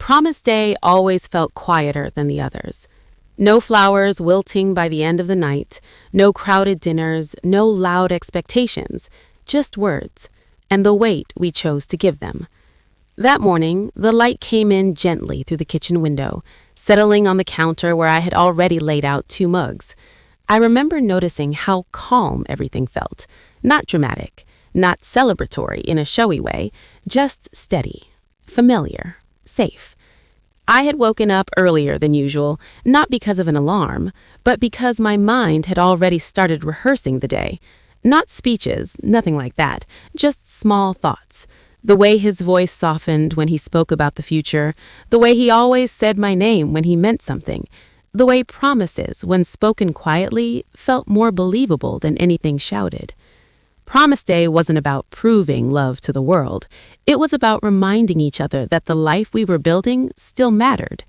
Promise Day always felt quieter than the others. No flowers wilting by the end of the night, no crowded dinners, no loud expectations, just words, and the weight we chose to give them. That morning, the light came in gently through the kitchen window, settling on the counter where I had already laid out 2 mugs. I remember noticing how calm everything felt, not dramatic, not celebratory in a showy way, just steady, familiar, safe. I had woken up earlier than usual, not because of an alarm, but because my mind had already started rehearsing the day. Not speeches, nothing like that, just small thoughts. The way his voice softened when he spoke about the future, the way he always said my name when he meant something, the way promises, when spoken quietly, felt more believable than anything shouted. Promise Day wasn't about proving love to the world. It was about reminding each other that the life we were building still mattered.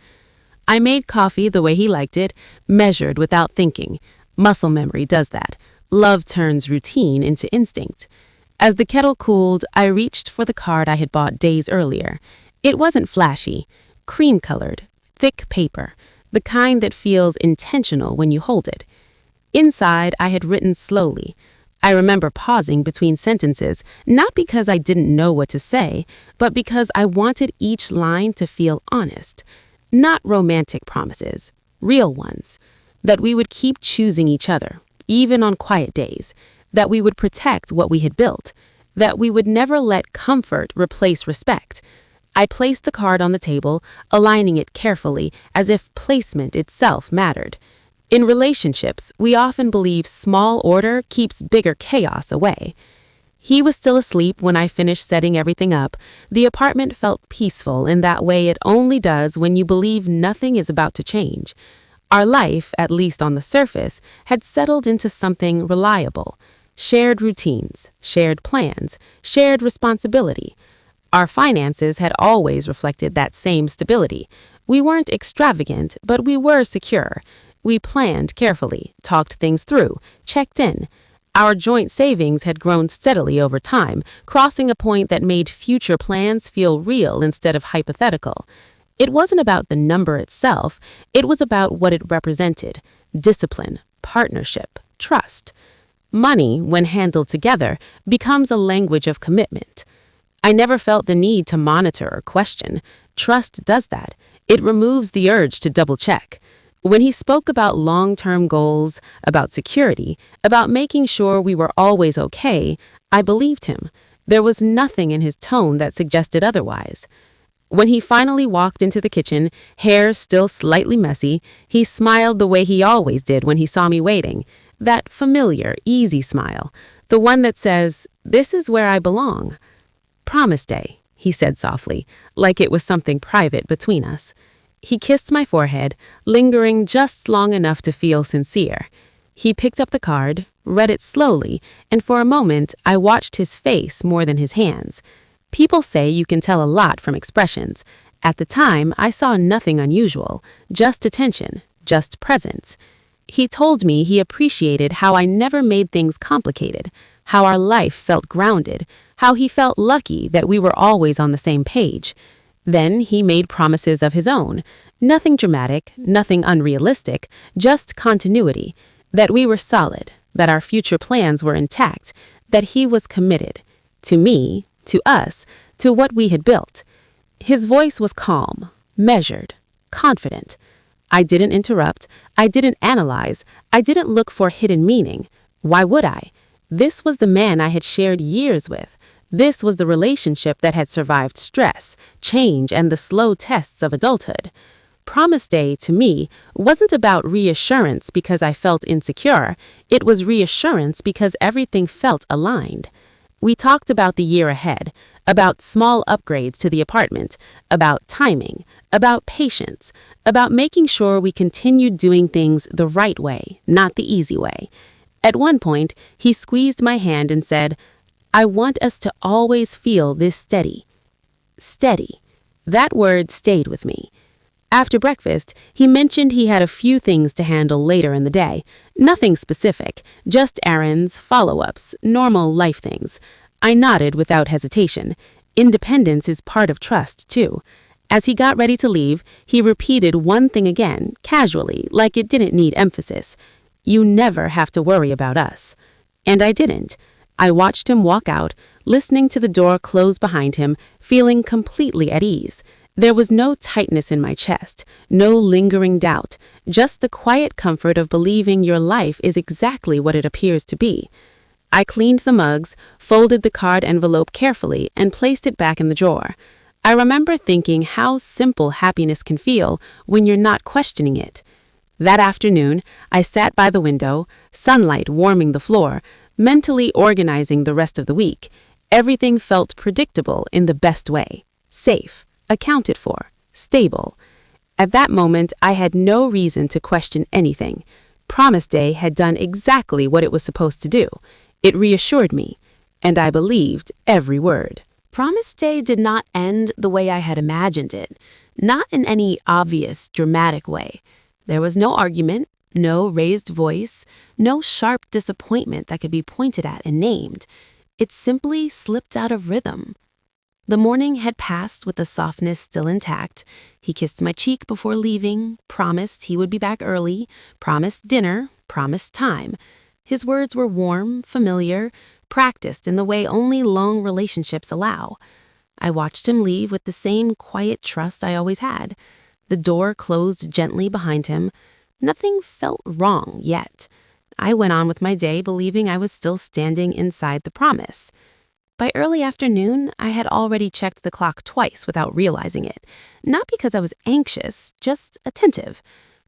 I made coffee the way he liked it, measured without thinking. Muscle memory does that. Love turns routine into instinct. As the kettle cooled, I reached for the card I had bought days earlier. It wasn't flashy, cream-colored, thick paper, the kind that feels intentional when you hold it. Inside, I had written slowly. I remember pausing between sentences, not because I didn't know what to say, but because I wanted each line to feel honest. Not romantic promises, real ones. That we would keep choosing each other, even on quiet days. That we would protect what we had built. That we would never let comfort replace respect. I placed the card on the table, aligning it carefully, as if placement itself mattered. In relationships, we often believe small order keeps bigger chaos away. He was still asleep when I finished setting everything up. The apartment felt peaceful in that way it only does when you believe nothing is about to change. Our life, at least on the surface, had settled into something reliable. Shared routines, shared plans, shared responsibility. Our finances had always reflected that same stability. We weren't extravagant, but we were secure. We planned carefully, talked things through, checked in. Our joint savings had grown steadily over time, crossing a point that made future plans feel real instead of hypothetical. It wasn't about the number itself, it was about what it represented: discipline, partnership, trust. Money, when handled together, becomes a language of commitment. I never felt the need to monitor or question. Trust does that. It removes the urge to double-check. When he spoke about long-term goals, about security, about making sure we were always okay, I believed him. There was nothing in his tone that suggested otherwise. When he finally walked into the kitchen, hair still slightly messy, he smiled the way he always did when he saw me waiting. That familiar, easy smile. The one that says, "This is where I belong." "Promise Day," he said softly, like it was something private between us. He kissed my forehead, lingering just long enough to feel sincere. He picked up the card, read it slowly, and for a moment I watched his face more than his hands. People say you can tell a lot from expressions. At the time, I saw nothing unusual, just attention, just presence. He told me he appreciated how I never made things complicated, how our life felt grounded, how he felt lucky that we were always on the same page. Then he made promises of his own. Nothing dramatic, nothing unrealistic, just continuity. That we were solid, that our future plans were intact, that he was committed. To me, to us, to what we had built. His voice was calm, measured, confident. I didn't interrupt. I didn't analyze. I didn't look for hidden meaning. Why would I? This was the man I had shared years with. This was the relationship that had survived stress, change, and the slow tests of adulthood. Promise Day, to me, wasn't about reassurance because I felt insecure. It was reassurance because everything felt aligned. We talked about the year ahead, about small upgrades to the apartment, about timing, about patience, about making sure we continued doing things the right way, not the easy way. At one point, he squeezed my hand and said, "I want us to always feel this steady." Steady. That word stayed with me. After breakfast, he mentioned he had a few things to handle later in the day. Nothing specific, just errands, follow-ups, normal life things. I nodded without hesitation. Independence is part of trust, too. As he got ready to leave, he repeated one thing again, casually, like it didn't need emphasis. "You never have to worry about us." And I didn't. I watched him walk out, listening to the door close behind him, feeling completely at ease. There was no tightness in my chest, no lingering doubt, just the quiet comfort of believing your life is exactly what it appears to be. I cleaned the mugs, folded the card envelope carefully, and placed it back in the drawer. I remember thinking how simple happiness can feel when you're not questioning it. That afternoon, I sat by the window, sunlight warming the floor, mentally organizing the rest of the week. Everything felt predictable in the best way. Safe, accounted for, stable. At that moment, I had no reason to question anything. Promise Day had done exactly what it was supposed to do. It reassured me, and I believed every word. Promise Day did not end the way I had imagined it, not in any obvious, dramatic way. There was no argument, no raised voice, no sharp disappointment that could be pointed at and named. It simply slipped out of rhythm. The morning had passed with the softness still intact. He kissed my cheek before leaving, promised he would be back early, promised dinner, promised time. His words were warm, familiar, practiced in the way only long relationships allow. I watched him leave with the same quiet trust I always had. The door closed gently behind him. Nothing felt wrong yet. I went on with my day believing I was still standing inside the promise. By early afternoon, I had already checked the clock twice without realizing it. Not because I was anxious, just attentive.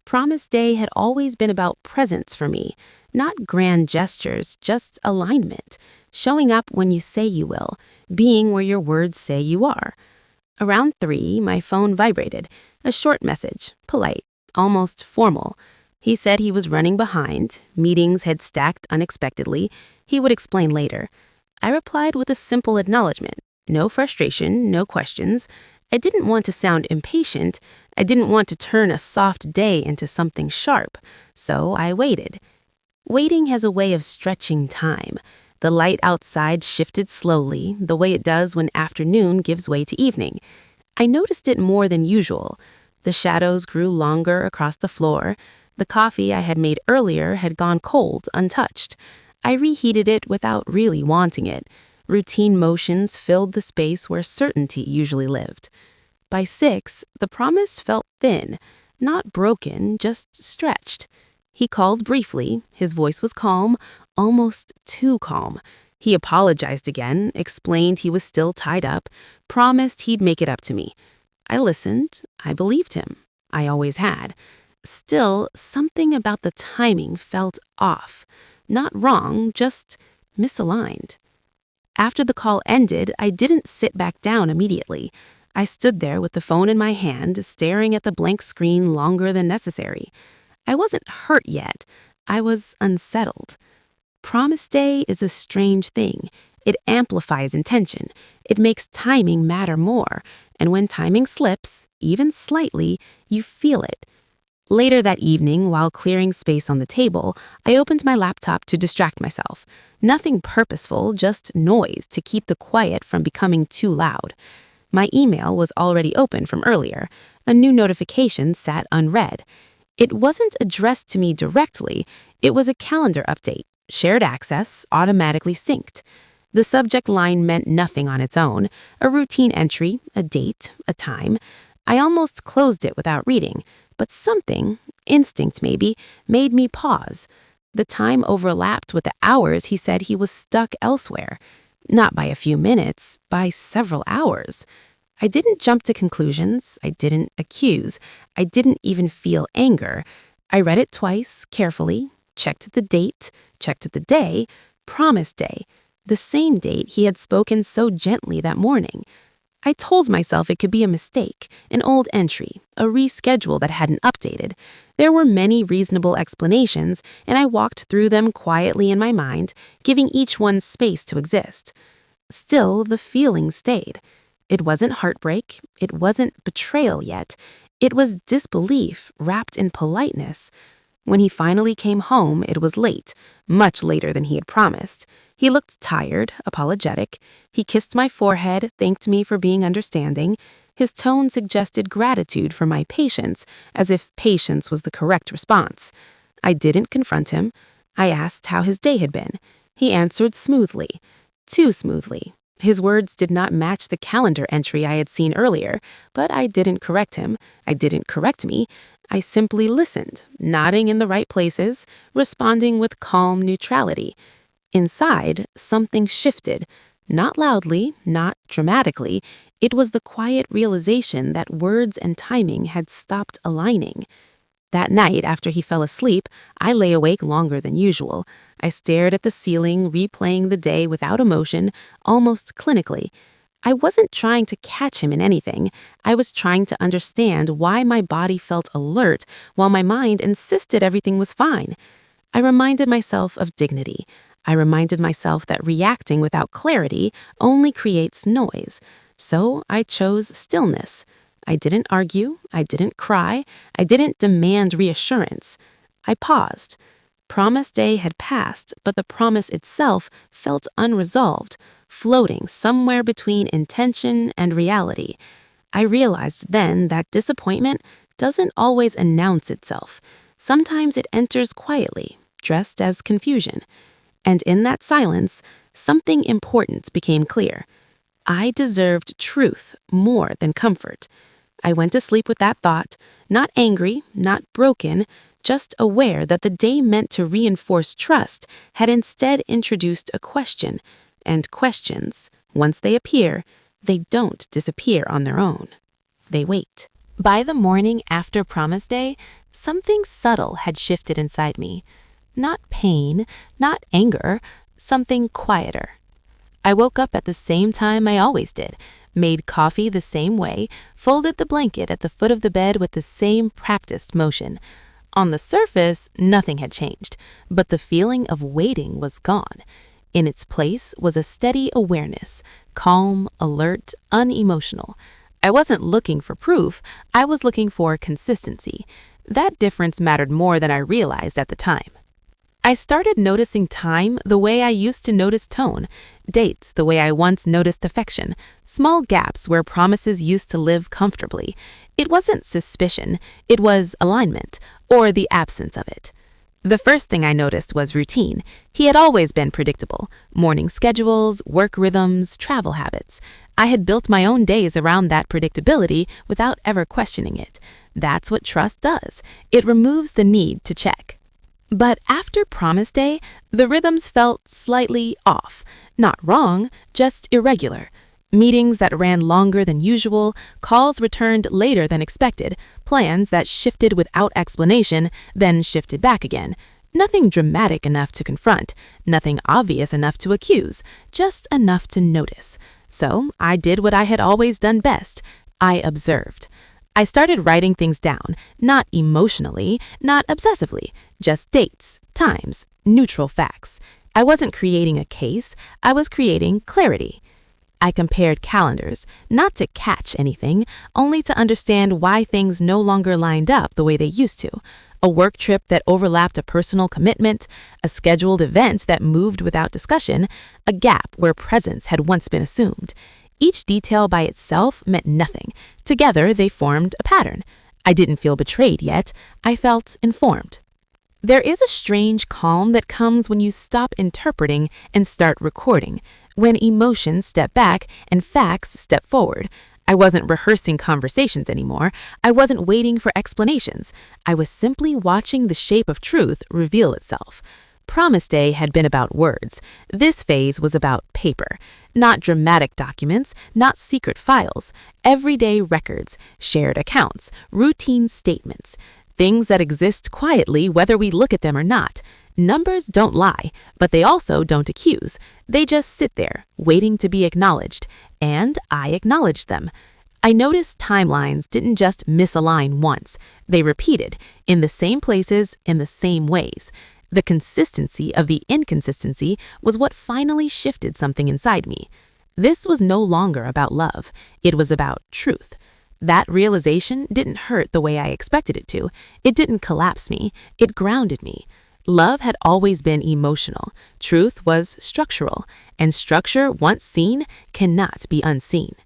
Promise Day had always been about presence for me, not grand gestures, just alignment. Showing up when you say you will, being where your words say you are. Around 3, my phone vibrated. A short message, polite, almost formal. He said he was running behind. Meetings had stacked unexpectedly. He would explain later. I replied with a simple acknowledgement. No frustration, no questions. I didn't want to sound impatient. I didn't want to turn a soft day into something sharp. So I waited. Waiting has a way of stretching time. The light outside shifted slowly, the way it does when afternoon gives way to evening. I noticed it more than usual. The shadows grew longer across the floor. The coffee I had made earlier had gone cold, untouched. I reheated it without really wanting it. Routine motions filled the space where certainty usually lived. By 6, the promise felt thin, not broken, just stretched. He called briefly. His voice was calm, almost too calm. He apologized again, explained he was still tied up, promised he'd make it up to me. I listened. I believed him. I always had. Still, something about the timing felt off. Not wrong, just misaligned. After the call ended, I didn't sit back down immediately. I stood there with the phone in my hand, staring at the blank screen longer than necessary. I wasn't hurt yet. I was unsettled. Promise Day is a strange thing. It amplifies intention. It makes timing matter more. And when timing slips, even slightly, you feel it. Later that evening, while clearing space on the table, I opened my laptop to distract myself. Nothing purposeful, just noise to keep the quiet from becoming too loud. My email was already open from earlier. A new notification sat unread. It wasn't addressed to me directly. It was a calendar update, shared access, automatically synced. The subject line meant nothing on its own, a routine entry, a date, a time. I almost closed it without reading, but something, instinct maybe, made me pause. The time overlapped with the hours he said he was stuck elsewhere. Not by a few minutes, by several hours. I didn't jump to conclusions. I didn't accuse. I didn't even feel anger. I read it twice, carefully, checked the date, checked the day, Promise Day, the same date he had spoken so gently that morning. I told myself it could be a mistake, an old entry, a reschedule that hadn't updated. There were many reasonable explanations, and I walked through them quietly in my mind, giving each one space to exist. Still, the feeling stayed. It wasn't heartbreak. It wasn't betrayal yet. It was disbelief wrapped in politeness. When he finally came home, it was late, much later than he had promised. He looked tired, apologetic. He kissed my forehead, thanked me for being understanding. His tone suggested gratitude for my patience, as if patience was the correct response. I didn't confront him. I asked how his day had been. He answered smoothly. Too smoothly. His words did not match the calendar entry I had seen earlier, but I didn't correct him. I didn't correct me. I simply listened, nodding in the right places, responding with calm neutrality. Inside, something shifted. Not loudly, not dramatically. It was the quiet realization that words and timing had stopped aligning. That night, after he fell asleep, I lay awake longer than usual. I stared at the ceiling, replaying the day without emotion, almost clinically. I wasn't trying to catch him in anything. I was trying to understand why my body felt alert while my mind insisted everything was fine. I reminded myself of dignity. I reminded myself that reacting without clarity only creates noise. So I chose stillness. I didn't argue. I didn't cry. I didn't demand reassurance. I paused. Promise day had passed, but the promise itself felt unresolved, floating somewhere between intention and reality. I realized then that disappointment doesn't always announce itself. Sometimes it enters quietly, dressed as confusion. And in that silence, something important became clear. I deserved truth more than comfort. I went to sleep with that thought, not angry, not broken, just aware that the day meant to reinforce trust had instead introduced a question. And questions, once they appear, they don't disappear on their own. They wait. By the morning after Promise Day, something subtle had shifted inside me. Not pain, not anger, something quieter. I woke up at the same time I always did, made coffee the same way, folded the blanket at the foot of the bed with the same practiced motion. On the surface, nothing had changed, but the feeling of waiting was gone. In its place was a steady awareness, calm, alert, unemotional. I wasn't looking for proof, I was looking for consistency. That difference mattered more than I realized at the time. I started noticing time the way I used to notice tone, dates the way I once noticed affection, small gaps where promises used to live comfortably. It wasn't suspicion, it was alignment, or the absence of it. The first thing I noticed was routine. He had always been predictable. Morning schedules, work rhythms, travel habits. I had built my own days around that predictability without ever questioning it. That's what trust does. It removes the need to check. But after Promise Day, the rhythms felt slightly off. Not wrong, just irregular. Meetings that ran longer than usual, calls returned later than expected, plans that shifted without explanation, then shifted back again. Nothing dramatic enough to confront, nothing obvious enough to accuse, just enough to notice. So I did what I had always done best. I observed. I started writing things down, not emotionally, not obsessively, just dates, times, neutral facts. I wasn't creating a case, I was creating clarity. I compared calendars, not to catch anything, only to understand why things no longer lined up the way they used to. A work trip that overlapped a personal commitment, a scheduled event that moved without discussion, a gap where presence had once been assumed. Each detail by itself meant nothing. Together, they formed a pattern. I didn't feel betrayed yet. I felt informed. There is a strange calm that comes when you stop interpreting and start recording, when emotions step back and facts step forward. I wasn't rehearsing conversations anymore. I wasn't waiting for explanations. I was simply watching the shape of truth reveal itself. Promise Day had been about words. This phase was about paper. Not dramatic documents, not secret files. Everyday records, shared accounts, routine statements. Things that exist quietly whether we look at them or not. Numbers don't lie, but they also don't accuse. They just sit there, waiting to be acknowledged. And I acknowledged them. I noticed timelines didn't just misalign once. They repeated, in the same places, in the same ways. The consistency of the inconsistency was what finally shifted something inside me. This was no longer about love. It was about truth. That realization didn't hurt the way I expected it to. It didn't collapse me. It grounded me. Love had always been emotional. Truth was structural. And structure, once seen, cannot be unseen.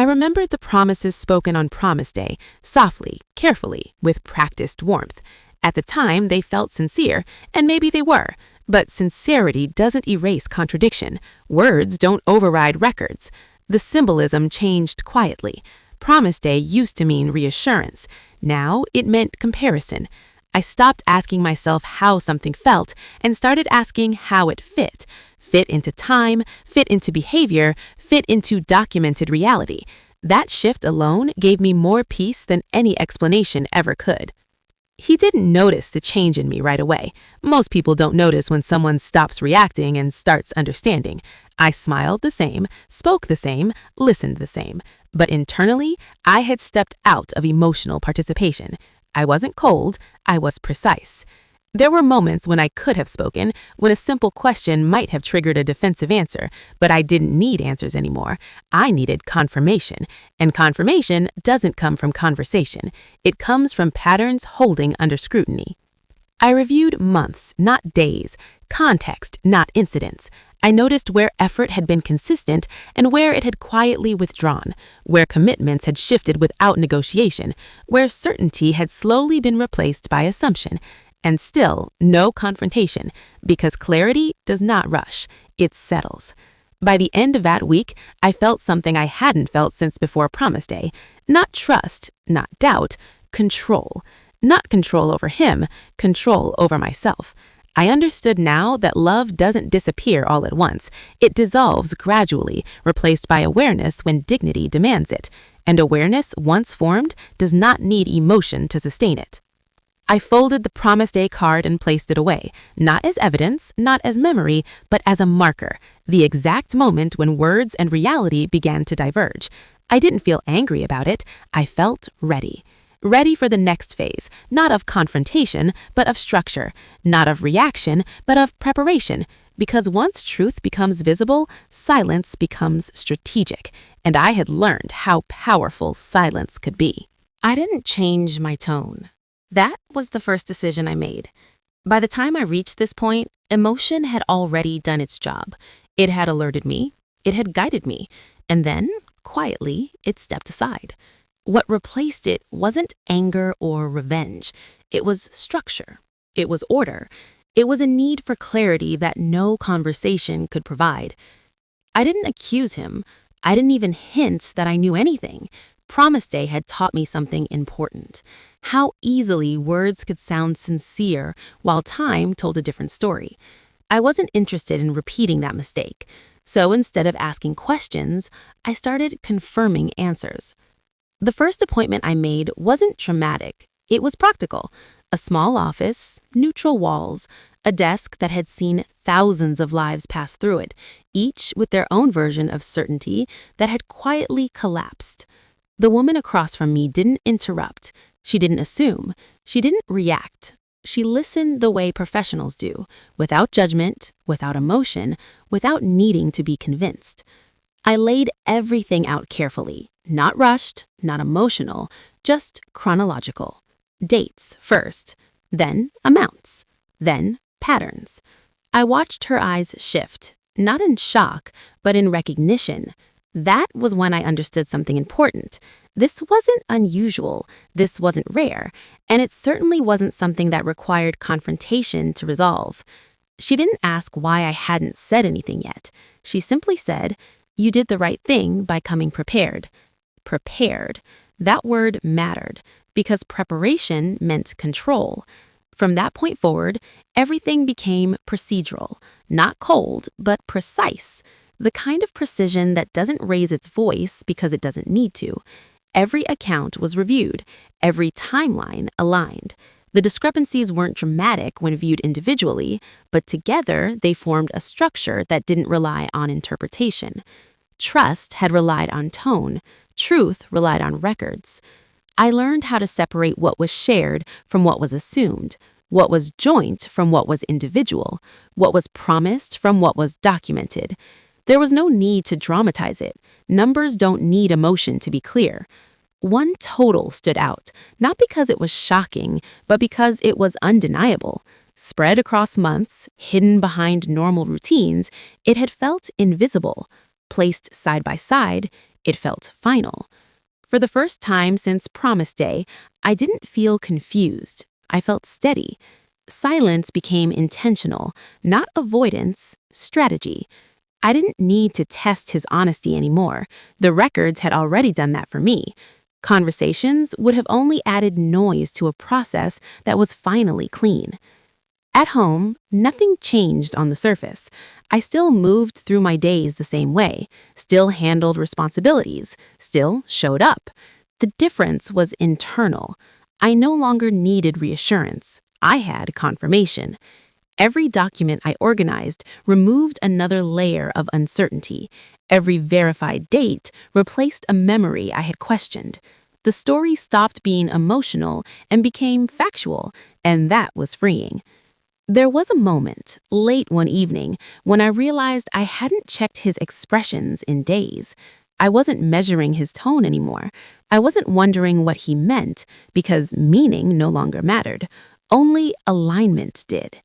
I remembered the promises spoken on Promise Day, softly, carefully, with practiced warmth. At the time, they felt sincere, and maybe they were. But sincerity doesn't erase contradiction. Words don't override records. The symbolism changed quietly. Promise Day used to mean reassurance. Now it meant comparison. I stopped asking myself how something felt and started asking how it fit. Fit into time, fit into behavior, fit into documented reality. That shift alone gave me more peace than any explanation ever could. He didn't notice the change in me right away. Most people don't notice when someone stops reacting and starts understanding. I smiled the same, spoke the same, listened the same. But internally, I had stepped out of emotional participation. I wasn't cold, I was precise. There were moments when I could have spoken, when a simple question might have triggered a defensive answer, but I didn't need answers anymore. I needed confirmation, and confirmation doesn't come from conversation. It comes from patterns holding under scrutiny. I reviewed months, not days, context, not incidents. I noticed where effort had been consistent and where it had quietly withdrawn, where commitments had shifted without negotiation, where certainty had slowly been replaced by assumption. And still, no confrontation, because clarity does not rush, it settles. By the end of that week, I felt something I hadn't felt since before Promise Day. Not trust, not doubt, control. Not control over him, control over myself. I understood now that love doesn't disappear all at once. It dissolves gradually, replaced by awareness when dignity demands it. And awareness, once formed, does not need emotion to sustain it. I folded the Promise Day card and placed it away, not as evidence, not as memory, but as a marker, the exact moment when words and reality began to diverge. I didn't feel angry about it. I felt ready. Ready for the next phase, not of confrontation, but of structure, not of reaction, but of preparation. Because once truth becomes visible, silence becomes strategic, and I had learned how powerful silence could be. I didn't change my tone. That was the first decision I made. By the time I reached this point, emotion had already done its job. It had alerted me, it had guided me, and then, quietly, it stepped aside. What replaced it wasn't anger or revenge. It was structure. It was order. It was a need for clarity that no conversation could provide. I didn't accuse him. I didn't even hint that I knew anything. Promise Day had taught me something important. How easily words could sound sincere while time told a different story. I wasn't interested in repeating that mistake. So instead of asking questions, I started confirming answers. The first appointment I made wasn't traumatic. It was practical. A small office, neutral walls, a desk that had seen thousands of lives pass through it, each with their own version of certainty that had quietly collapsed. The woman across from me didn't interrupt. She didn't assume. She didn't react. She listened the way professionals do, without judgment, without emotion, without needing to be convinced. I laid everything out carefully, not rushed, not emotional, just chronological. Dates first, then amounts, then patterns. I watched her eyes shift, not in shock, but in recognition. That was when I understood something important. This wasn't unusual, this wasn't rare, and it certainly wasn't something that required confrontation to resolve. She didn't ask why I hadn't said anything yet. She simply said, "You did the right thing by coming prepared." Prepared. That word mattered, because preparation meant control. From that point forward, everything became procedural, not cold, but precise. The kind of precision that doesn't raise its voice because it doesn't need to. Every account was reviewed, every timeline aligned. The discrepancies weren't dramatic when viewed individually, but together they formed a structure that didn't rely on interpretation. Trust had relied on tone, truth relied on records. I learned how to separate what was shared from what was assumed, what was joint from what was individual, what was promised from what was documented. There was no need to dramatize it. Numbers don't need emotion to be clear. One total stood out, not because it was shocking, but because it was undeniable. Spread across months, hidden behind normal routines, it had felt invisible. Placed side by side, It felt final. For the first time since Promise Day, I didn't feel confused. I felt steady. Silence became intentional, not avoidance, strategy. I didn't need to test his honesty anymore. The records had already done that for me. Conversations would have only added noise to a process that was finally clean. At home, nothing changed on the surface. I still moved through my days the same way, still handled responsibilities, still showed up. The difference was internal. I no longer needed reassurance. I had confirmation. Every document I organized removed another layer of uncertainty. Every verified date replaced a memory I had questioned. The story stopped being emotional and became factual, and that was freeing. There was a moment, late one evening, when I realized I hadn't checked his expressions in days. I wasn't measuring his tone anymore. I wasn't wondering what he meant, because meaning no longer mattered. Only alignment did.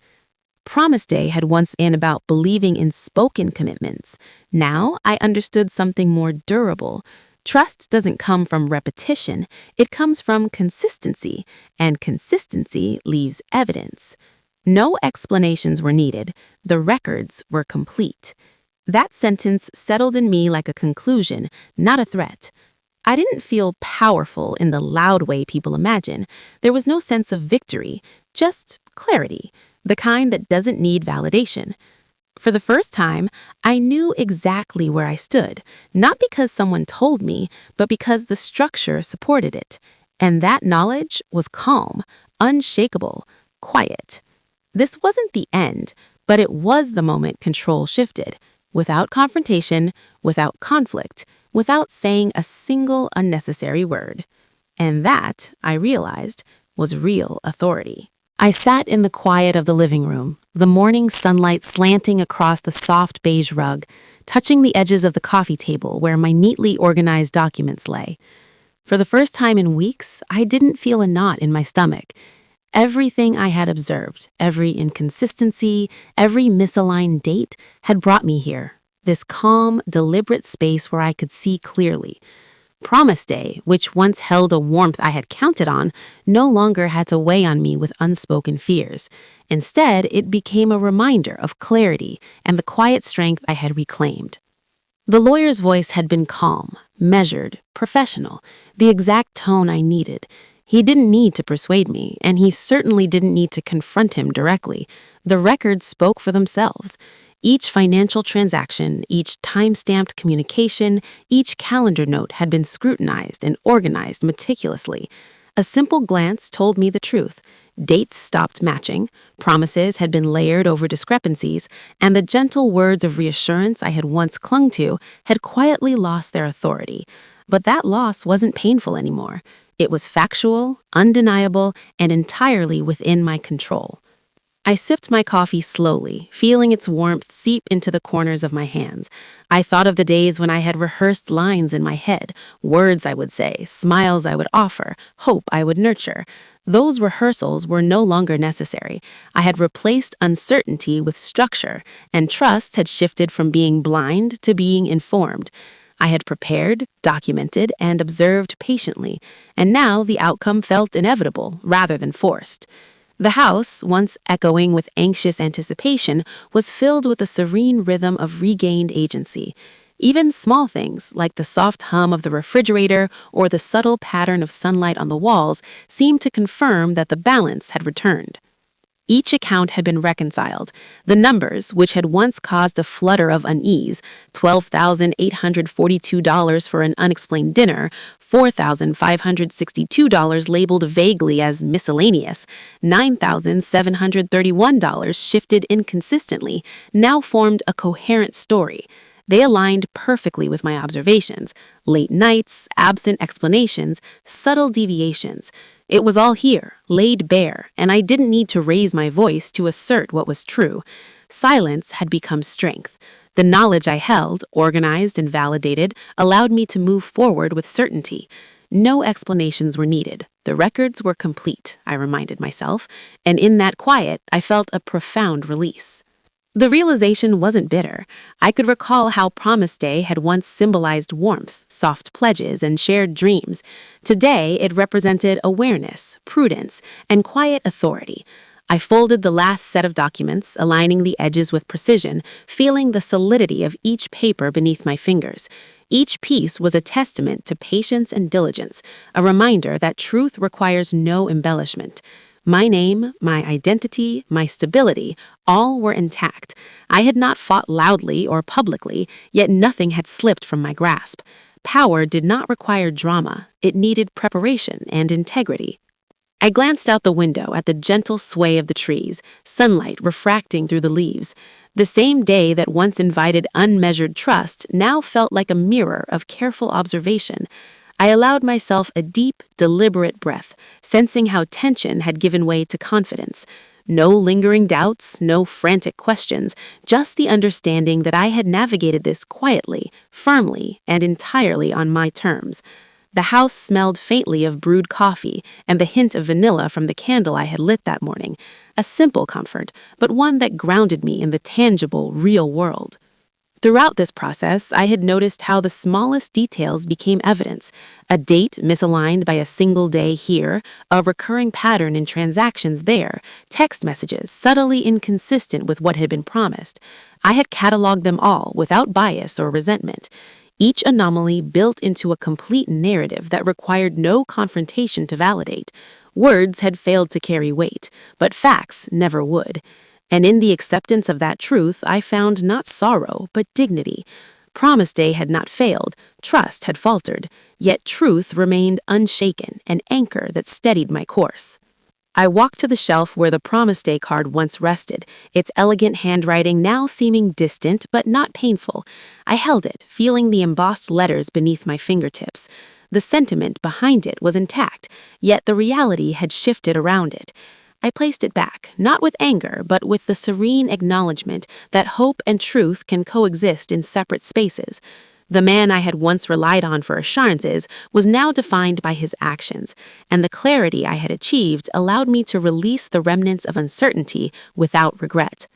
Promise Day had once been about believing in spoken commitments. Now I understood something more durable. Trust doesn't come from repetition, it comes from consistency, and consistency leaves evidence. No explanations were needed. The records were complete. That sentence settled in me like a conclusion, not a threat. I didn't feel powerful in the loud way people imagine. There was no sense of victory, just clarity, the kind that doesn't need validation. For the first time, I knew exactly where I stood, not because someone told me, but because the structure supported it. And that knowledge was calm, unshakable, quiet. This wasn't the end, but it was the moment control shifted, without confrontation, without conflict, without saying a single unnecessary word. And that, I realized, was real authority. I sat in the quiet of the living room, the morning sunlight slanting across the soft beige rug, touching the edges of the coffee table where my neatly organized documents lay. For the first time in weeks, I didn't feel a knot in my stomach. Everything I had observed, every inconsistency, every misaligned date had brought me here, this calm, deliberate space where I could see clearly. Promise Day, which once held a warmth I had counted on, no longer had to weigh on me with unspoken fears. Instead, it became a reminder of clarity and the quiet strength I had reclaimed. The lawyer's voice had been calm, measured, professional, the exact tone I needed. He didn't need to persuade me, and he certainly didn't need to confront him directly. The records spoke for themselves. Each financial transaction, each time-stamped communication, each calendar note had been scrutinized and organized meticulously. A simple glance told me the truth. Dates stopped matching, promises had been layered over discrepancies, and the gentle words of reassurance I had once clung to had quietly lost their authority. But that loss wasn't painful anymore. It was factual, undeniable, and entirely within my control. I sipped my coffee slowly, feeling its warmth seep into the corners of my hands. I thought of the days when I had rehearsed lines in my head, words I would say, smiles I would offer, hope I would nurture. Those rehearsals were no longer necessary. I had replaced uncertainty with structure, and trust had shifted from being blind to being informed. I had prepared, documented, and observed patiently, and now the outcome felt inevitable rather than forced. The house, once echoing with anxious anticipation, was filled with a serene rhythm of regained agency. Even small things, like the soft hum of the refrigerator or the subtle pattern of sunlight on the walls, seemed to confirm that the balance had returned. Each account had been reconciled. The numbers, which had once caused a flutter of unease, $12,842 for an unexplained dinner, $4,562 labeled vaguely as miscellaneous, $9,731 shifted inconsistently, now formed a coherent story. They aligned perfectly with my observations. Late nights, absent explanations, subtle deviations. It was all here, laid bare, and I didn't need to raise my voice to assert what was true. Silence had become strength. The knowledge I held, organized and validated, allowed me to move forward with certainty. No explanations were needed. The records were complete, I reminded myself, and in that quiet, I felt a profound release. The realization wasn't bitter. I could recall how Promise Day had once symbolized warmth, soft pledges, and shared dreams. Today, it represented awareness, prudence, and quiet authority. I folded the last set of documents, aligning the edges with precision, feeling the solidity of each paper beneath my fingers. Each piece was a testament to patience and diligence, a reminder that truth requires no embellishment. My name, my identity, my stability, all were intact. I had not fought loudly or publicly, yet nothing had slipped from my grasp. Power did not require drama. It needed preparation and integrity. I glanced out the window at the gentle sway of the trees, sunlight refracting through the leaves. The same day that once invited unmeasured trust now felt like a mirror of careful observation. I allowed myself a deep, deliberate breath, sensing how tension had given way to confidence. No lingering doubts, no frantic questions, just the understanding that I had navigated this quietly, firmly, and entirely on my terms. The house smelled faintly of brewed coffee and the hint of vanilla from the candle I had lit that morning. A simple comfort, but one that grounded me in the tangible, real world. Throughout this process, I had noticed how the smallest details became evidence. A date misaligned by a single day here, a recurring pattern in transactions there, text messages subtly inconsistent with what had been promised. I had cataloged them all without bias or resentment. Each anomaly built into a complete narrative that required no confrontation to validate. Words had failed to carry weight, but facts never would. And in the acceptance of that truth, I found not sorrow, but dignity. Promise Day had not failed, trust had faltered, yet truth remained unshaken, an anchor that steadied my course. I walked to the shelf where the Promise Day card once rested, its elegant handwriting now seeming distant but not painful. I held it, feeling the embossed letters beneath my fingertips. The sentiment behind it was intact, yet the reality had shifted around it. I placed it back, not with anger, but with the serene acknowledgement that hope and truth can coexist in separate spaces. The man I had once relied on for assurances was now defined by his actions, and the clarity I had achieved allowed me to release the remnants of uncertainty without regret.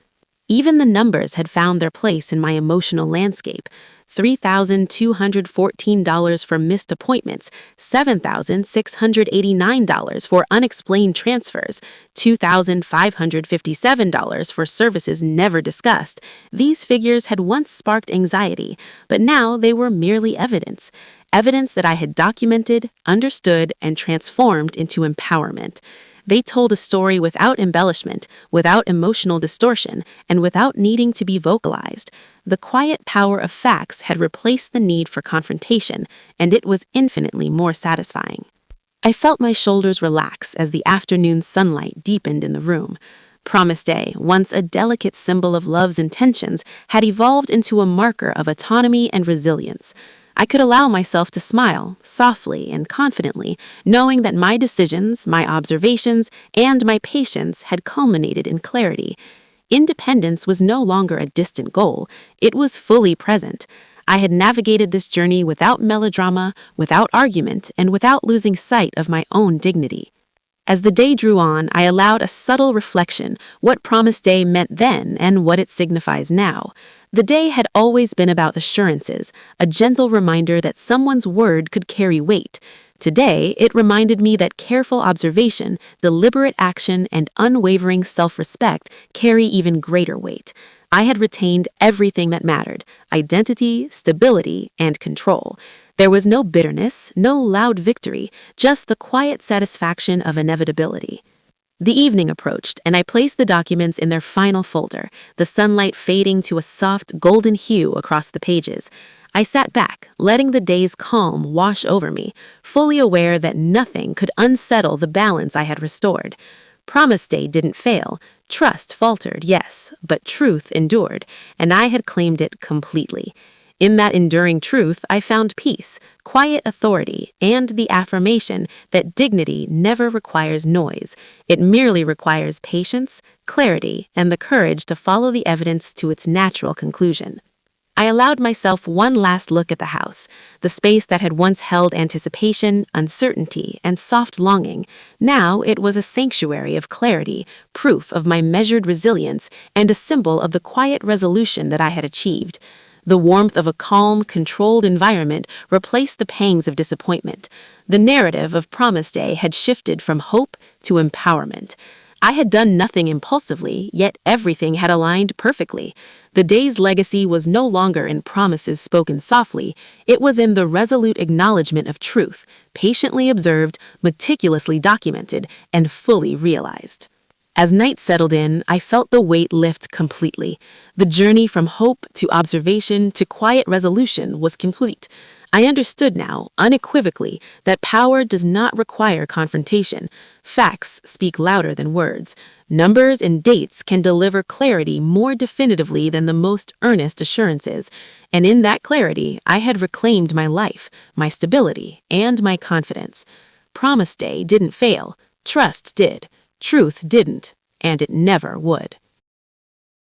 Even the numbers had found their place in my emotional landscape. $3,214 for missed appointments, $7,689 for unexplained transfers, $2,557 for services never discussed. These figures had once sparked anxiety, but now they were merely evidence. Evidence that I had documented, understood, and transformed into empowerment. They told a story without embellishment, without emotional distortion, and without needing to be vocalized. The quiet power of facts had replaced the need for confrontation, and it was infinitely more satisfying. I felt my shoulders relax as the afternoon sunlight deepened in the room. Promise Day, once a delicate symbol of love's intentions, had evolved into a marker of autonomy and resilience. I could allow myself to smile, softly and confidently, knowing that my decisions, my observations, and my patience had culminated in clarity. Independence was no longer a distant goal, it was fully present. I had navigated this journey without melodrama, without argument, and without losing sight of my own dignity. As the day drew on, I allowed a subtle reflection, what Promise Day meant then and what it signifies now. The day had always been about assurances, a gentle reminder that someone's word could carry weight. Today, it reminded me that careful observation, deliberate action, and unwavering self-respect carry even greater weight. I had retained everything that mattered: identity, stability, and control. There was no bitterness, no loud victory, just the quiet satisfaction of inevitability. The evening approached, and I placed the documents in their final folder, the sunlight fading to a soft, golden hue across the pages. I sat back, letting the day's calm wash over me, fully aware that nothing could unsettle the balance I had restored. Promise Day didn't fail. Trust faltered, yes, but truth endured, and I had claimed it completely. In that enduring truth, I found peace, quiet authority, and the affirmation that dignity never requires noise. It merely requires patience, clarity, and the courage to follow the evidence to its natural conclusion. I allowed myself one last look at the house, the space that had once held anticipation, uncertainty, and soft longing. Now it was a sanctuary of clarity, proof of my measured resilience, and a symbol of the quiet resolution that I had achieved. The warmth of a calm, controlled environment replaced the pangs of disappointment. The narrative of Promise Day had shifted from hope to empowerment. I had done nothing impulsively, yet everything had aligned perfectly. The day's legacy was no longer in promises spoken softly, it was in the resolute acknowledgement of truth, patiently observed, meticulously documented, and fully realized. As night settled in, I felt the weight lift completely. The journey from hope to observation to quiet resolution was complete. I understood now, unequivocally, that power does not require confrontation. Facts speak louder than words. Numbers and dates can deliver clarity more definitively than the most earnest assurances. And in that clarity, I had reclaimed my life, my stability, and my confidence. Promise Day didn't fail. Trust did. Truth didn't, and it never would.